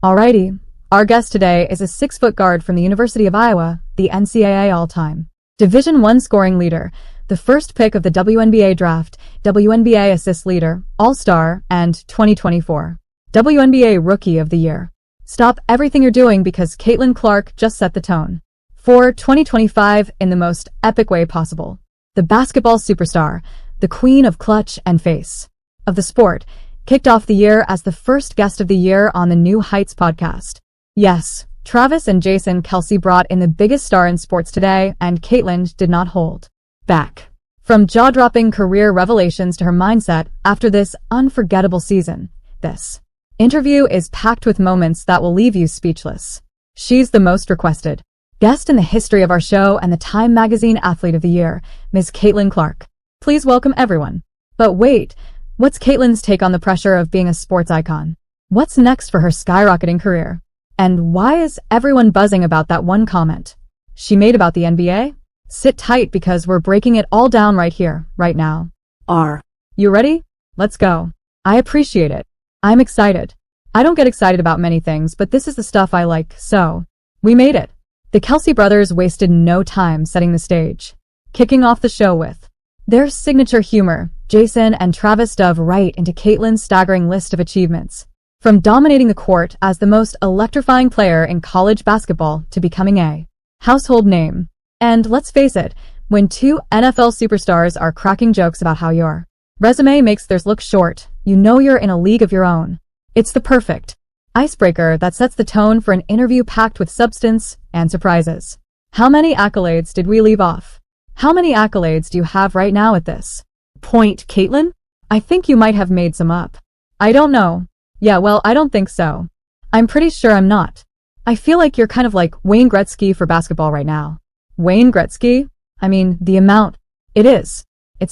Alrighty, our guest today is a 6-foot guard from the University of Iowa, the NCAA all-time Division I scoring leader, the first pick of the WNBA draft, WNBA assist leader, All-Star, and 2024 WNBA Rookie of the Year. Stop everything you're doing because Caitlin Clark just set the tone for 2025 in the most epic way possible. The basketball superstar, the queen of clutch and face of the sport, kicked off the year as the first guest of the year on the New Heights podcast. Yes, Travis and Jason Kelce brought in the biggest star in sports today, and Caitlin did not hold back. From jaw-dropping career revelations to her mindset after this unforgettable season, this interview is packed with moments that will leave you speechless. She's the most requested guest in the history of our show and the Time Magazine Athlete of the Year, Ms. Caitlin Clark. Please welcome everyone. But wait, what's Caitlin's take on the pressure of being a sports icon? What's next for her skyrocketing career? And why is everyone buzzing about that one comment she made about the NBA? Sit tight because we're breaking it all down right here, right now. Are you ready? Let's go. I appreciate it. I'm excited. I don't get excited about many things, but this is the stuff I like, so we made it. The Kelce brothers wasted no time setting the stage, kicking off the show with their signature humor. Jason and Travis dove right into Caitlin's staggering list of achievements, from dominating the court as the most electrifying player in college basketball to becoming a household name. And let's face it, when two NFL superstars are cracking jokes about how your resume makes theirs look short, you know you're in a league of your own. It's the perfect icebreaker that sets the tone for an interview packed with substance and surprises. How many accolades did we leave off? How many accolades do you have right now at this point, Caitlin? I think you might have made some up. I don't know. Yeah, well, I don't think so. I'm pretty sure I'm not. I feel like you're kind of like Wayne Gretzky for basketball right now. Wayne Gretzky? I mean, the amount. It's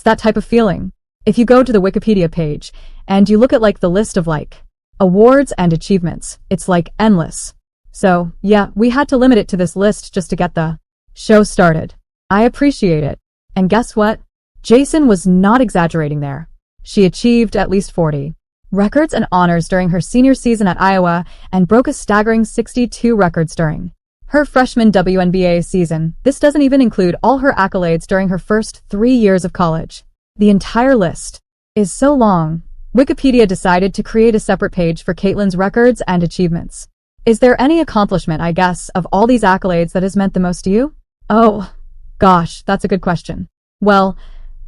that type of feeling. If you go to the Wikipedia page and you look at like the list of like awards and achievements, it's like endless. So yeah, we had to limit it to this list just to get the show started. I appreciate it. And guess what? Jason was not exaggerating there. She achieved at least 40 records and honors during her senior season at Iowa and broke a staggering 62 records during her freshman WNBA season. This doesn't even include all her accolades during her first 3 years of college. The entire list is so long, Wikipedia decided to create a separate page for Caitlin's records and achievements. Is there any accomplishment, I guess, of all these accolades that has meant the most to you? Oh, gosh, that's a good question. Well,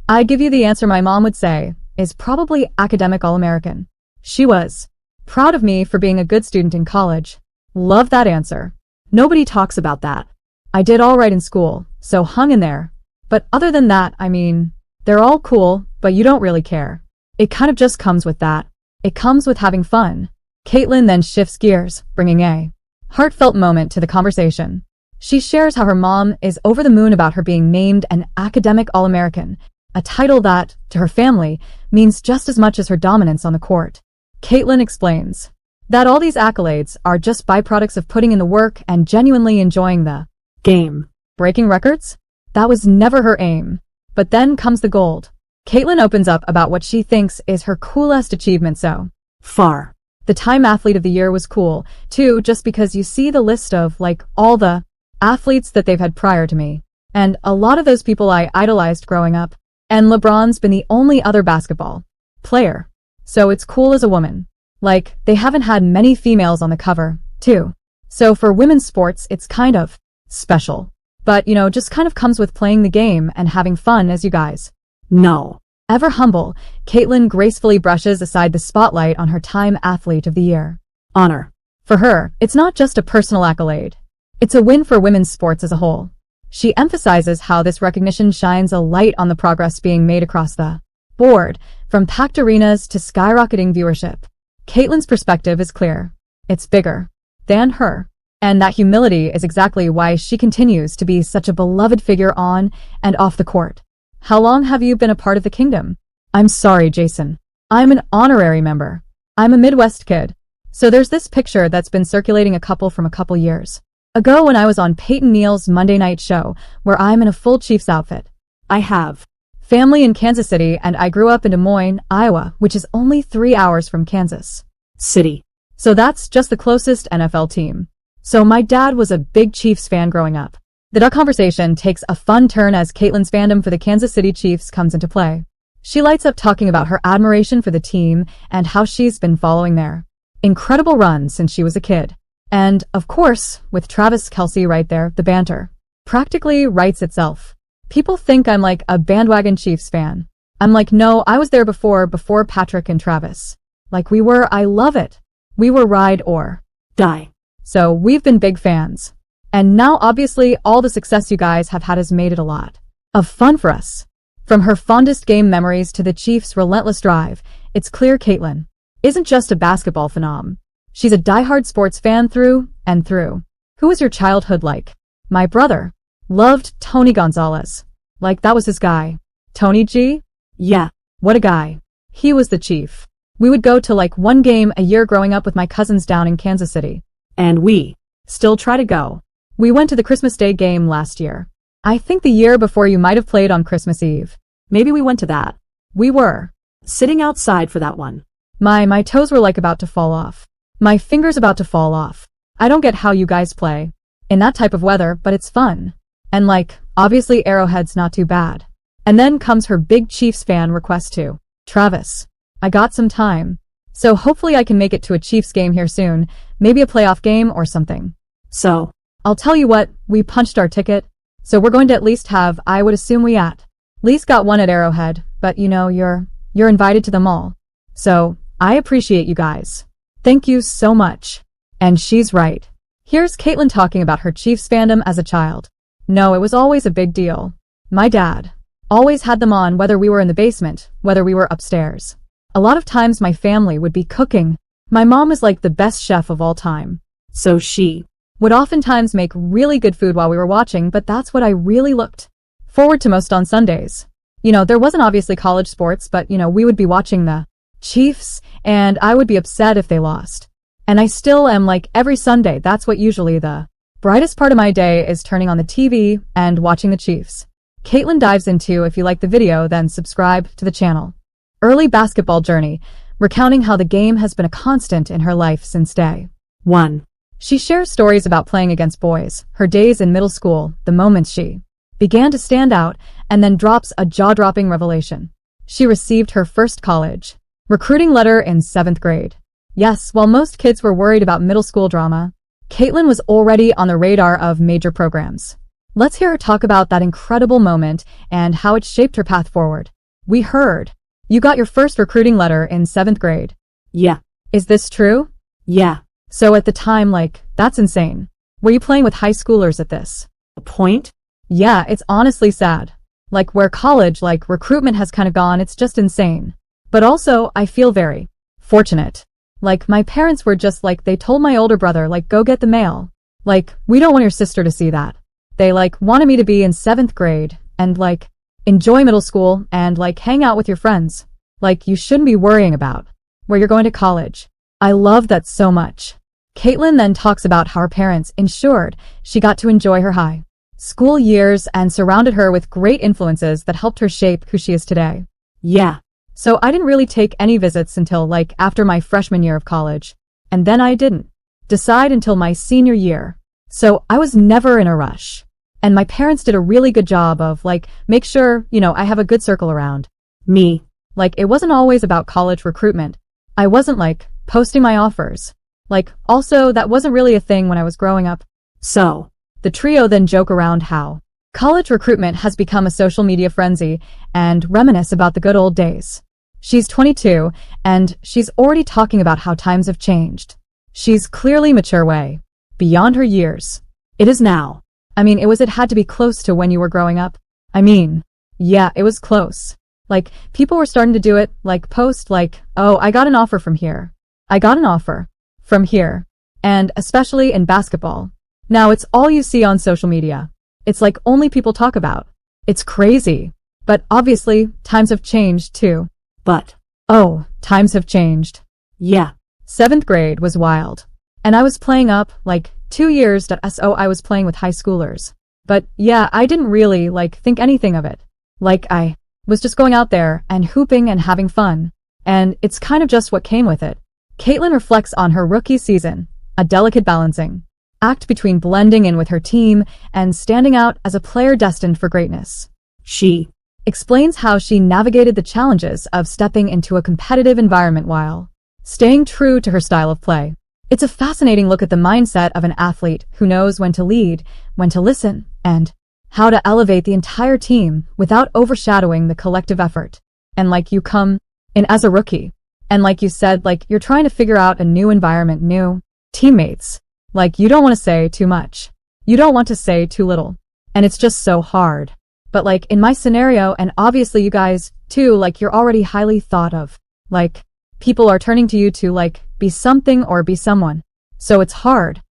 I give you the answer my mom would say is probably academic All-American. She was proud of me for being a good student in college. Love that answer. Nobody talks about that. I did all right in school, so hung in there. But other than that, I mean, they're all cool, but you don't really care. It kind of just comes with that. It comes with having fun. Caitlin then shifts gears, bringing a heartfelt moment to the conversation. She shares how her mom is over the moon about her being named an academic All-American, a title that, to her family, means just as much as her dominance on the court. Caitlin explains that all these accolades are just byproducts of putting in the work and genuinely enjoying the game. Breaking records? That was never her aim. But then comes the gold. Caitlin opens up about what she thinks is her coolest achievement so far. The Time Athlete of the Year was cool, too, just because you see the list of, like, all the athletes that they've had prior to me. And a lot of those people I idolized growing up. And LeBron's been the only other basketball player. So it's cool as a woman. Like, they haven't had many females on the cover, too. So for women's sports, it's kind of special. But, you know, just kind of comes with playing the game and having fun as you guys know. Ever humble, Caitlin gracefully brushes aside the spotlight on her Time Athlete of the Year honor. For her, it's not just a personal accolade. It's a win for women's sports as a whole. She emphasizes how this recognition shines a light on the progress being made across the board, from packed arenas to skyrocketing viewership. Caitlin's perspective is clear. It's bigger than her. And that humility is exactly why she continues to be such a beloved figure on and off the court. How long have you been a part of the kingdom? I'm sorry, Jason. I'm an honorary member. I'm a Midwest kid. So there's this picture that's been circulating a couple years ago when I was on Peyton Neal's Monday night show, where I'm in a full Chiefs outfit. I have family in Kansas City and I grew up in Des Moines, Iowa, which is only 3 hours from Kansas City. So that's just the closest NFL team. So my dad was a big Chiefs fan growing up. The duck conversation takes a fun turn as Caitlin's fandom for the Kansas City Chiefs comes into play. She lights up talking about her admiration for the team and how she's been following their incredible run since she was a kid. And, of course, with Travis Kelce right there, the banter practically writes itself. People think I'm like a bandwagon Chiefs fan. I'm like, no, I was there before Patrick and Travis. Like I love it. We were ride or die. So we've been big fans. And now obviously all the success you guys have had has made it a lot of fun for us. From her fondest game memories to the Chiefs' relentless drive, it's clear Caitlin isn't just a basketball phenom. She's a diehard sports fan through and through. Who was your childhood like? My brother loved Tony Gonzalez. Like that was his guy. Tony G? Yeah. What a guy. He was the chief. We would go to like one game a year growing up with my cousins down in Kansas City. And we still try to go. We went to the Christmas Day game last year. I think the year before you might have played on Christmas Eve. Maybe we went to that. We were sitting outside for that one. My toes were like about to fall off. My fingers about to fall off. I don't get how you guys play in that type of weather, but it's fun. And like, obviously Arrowhead's not too bad. And then comes her big Chiefs fan request too. Travis, I got some time. So hopefully I can make it to a Chiefs game here soon, maybe a playoff game or something. So, I'll tell you what, we punched our ticket. So we're going to at least have, I would assume we at least got one at Arrowhead, but you know, you're invited to them all. So, I appreciate you guys. Thank you so much. And she's right. Here's Caitlin talking about her Chiefs fandom as a child. No, it was always a big deal. My dad always had them on whether we were in the basement, whether we were upstairs. A lot of times my family would be cooking. My mom is like the best chef of all time. So she would oftentimes make really good food while we were watching, but that's what I really looked forward to most on Sundays. You know, there wasn't obviously college sports, but you know, we would be watching the Chiefs and I would be upset if they lost. And I still am like every Sunday, that's what usually the brightest part of my day is turning on the TV and watching the Chiefs. Caitlin dives into, if you like the video, then subscribe to the channel. Early basketball journey, recounting how the game has been a constant in her life since day one. She shares stories about playing against boys, her days in middle school, the moments she began to stand out, and then drops a jaw-dropping revelation. She received her first college recruiting letter in 7th grade. Yes, while most kids were worried about middle school drama, Caitlin was already on the radar of major programs. Let's hear her talk about that incredible moment and how it shaped her path forward. We heard you got your first recruiting letter in 7th grade. Yeah. Is this true? Yeah. So at the time, like, that's insane. Were you playing with high schoolers at this point? Yeah, it's honestly sad. Like, where college, like, recruitment has kind of gone, it's just insane. But also, I feel very fortunate. Like, my parents were just like, they told my older brother, like, go get the mail. Like, we don't want your sister to see that. They, like, wanted me to be in 7th grade and, like, enjoy middle school and, like, hang out with your friends. Like, you shouldn't be worrying about where you're going to college. I love that so much. Caitlin then talks about how her parents ensured she got to enjoy her high school years and surrounded her with great influences that helped her shape who she is today. Yeah. So I didn't really take any visits until like after my freshman year of college. And then I didn't decide until my senior year. So I was never in a rush. And my parents did a really good job of like, make sure, you know, I have a good circle around me. Like it wasn't always about college recruitment. I wasn't like posting my offers. Like, also, that wasn't really a thing when I was growing up. So, the trio then joke around how college recruitment has become a social media frenzy and reminisce about the good old days. She's 22, and she's already talking about how times have changed. She's clearly mature way beyond her years. It is now. I mean, it had to be close to when you were growing up. I mean, yeah, it was close. Like, people were starting to do it, like, post, like, oh, I got an offer from here. I got an offer from here. And especially in basketball. Now it's all you see on social media. It's like only people talk about. It's crazy. But obviously, times have changed too. But, oh, times have changed. Yeah. 7th grade was wild. And I was playing up, like, 2 years, so I was playing with high schoolers. But yeah, I didn't really, like, think anything of it. Like, I was just going out there and hooping and having fun. And it's kind of just what came with it. Caitlin reflects on her rookie season, a delicate balancing act between blending in with her team and standing out as a player destined for greatness. She explains how she navigated the challenges of stepping into a competitive environment while staying true to her style of play. It's a fascinating look at the mindset of an athlete who knows when to lead, when to listen, and how to elevate the entire team without overshadowing the collective effort. And you come in as a rookie. And like you said, you're trying to figure out a new environment, new teammates. You don't want to say too much. You don't want to say too little. And it's just so hard. But in my scenario, and obviously you guys too, you're already highly thought of. People are turning to you to be something or be someone. So it's hard.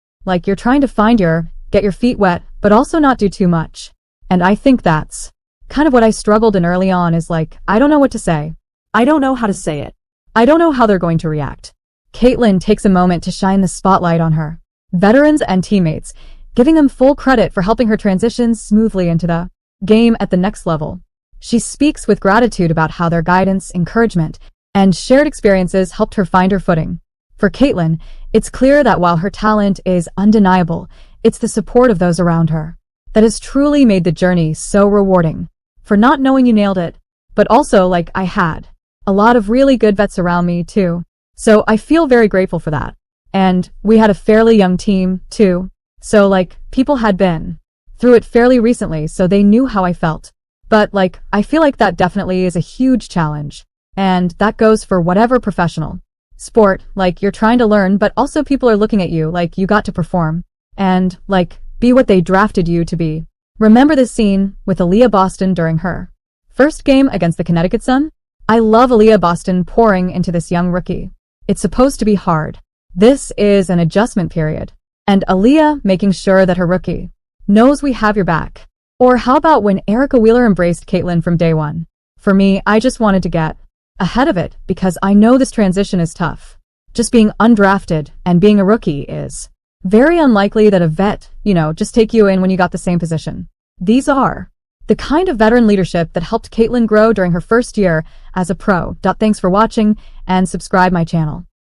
You're trying to get your feet wet, but also not do too much. And I think that's kind of what I struggled in early on is I don't know what to say. I don't know how to say it. I don't know how they're going to react. Caitlin takes a moment to shine the spotlight on her veterans and teammates, giving them full credit for helping her transition smoothly into the game at the next level. She speaks with gratitude about how their guidance, encouragement, and shared experiences helped her find her footing. For Caitlin, it's clear that while her talent is undeniable, it's the support of those around her that has truly made the journey so rewarding. For not knowing you nailed it, but also I had a lot of really good vets around me too. So I feel very grateful for that. And we had a fairly young team too. So people had been through it fairly recently, so they knew how I felt. But I feel that definitely is a huge challenge. And that goes for whatever professional sport, you're trying to learn, but also people are looking at you you got to perform. And be what they drafted you to be. Remember this scene with Aaliyah Boston during her first game against the Connecticut Sun? I love Aaliyah Boston pouring into this young rookie. It's supposed to be hard. This is an adjustment period. And Aaliyah making sure that her rookie knows we have your back. Or how about when Erica Wheeler embraced Caitlin from day one? For me, I just wanted to get ahead of it because I know this transition is tough. Just being undrafted and being a rookie is very unlikely that a vet, just take you in when you got the same position. These are the kind of veteran leadership that helped Caitlin grow during her first year as a pro. Thanks for watching and subscribe my channel.